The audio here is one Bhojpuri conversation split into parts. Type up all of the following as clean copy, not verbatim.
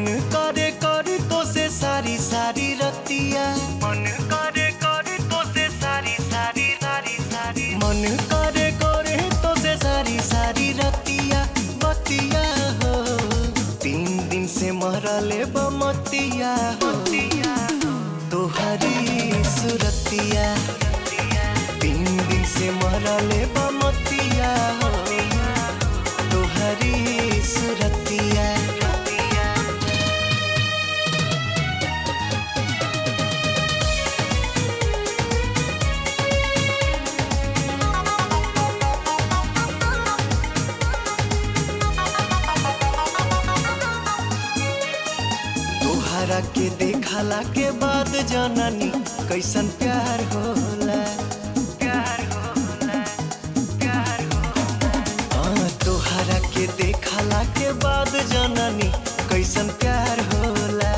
मन करे करे तो से सारी सारी रतिया, मन करे करे तो से सारी सारी सारी सारी, मन करे करे तो से सारी सारी रतिया बतिया हो। 3 दिन से मरले बमतिया हो तोहरी सुरतिया, 3 दिन से मरले बमतिया हो तोहरी सुरतिया। तोहरा के देखला के बाद जननी कैसन प्यार होला, प्यार होला, प्यार होला। तोहरा के देखला के बाद जननी कैसन प्यार होला।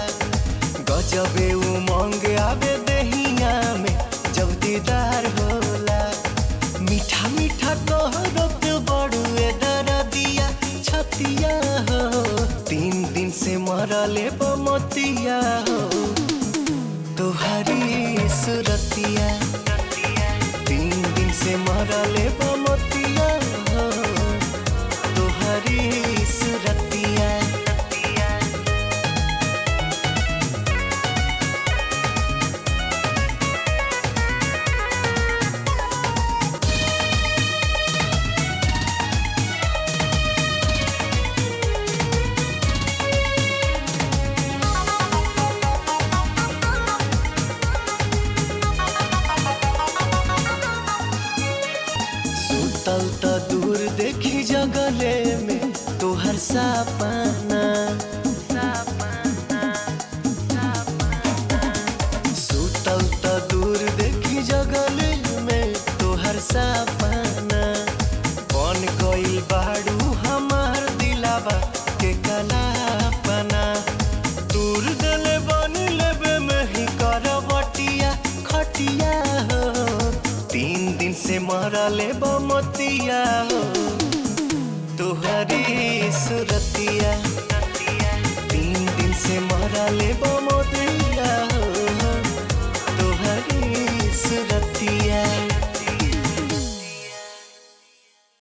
गजबे उमंग आवे दहिया में जब दीदार होला। मीठा मीठा कहरत बड़ुए दरदिया छतिया हो। 3 दिन से मरले बमतिया हो तोहरी सुरतिया, 3 दिन से मरले बमतिया हो तोहरी सुरतिया। सुतल त दूर देखी जगले में तोहर सपना, सुतल त दूर देखी जगले में तोहर सपना। बन गइल बाड़ू हमार दिलावा के कलापना। दूर दिले बन लेबे में ही करवटिया खटिया हो। 3 दिन से मरले बमतिया हो तोहरी सुरतिया, 3 दिन से मरले बमतिया।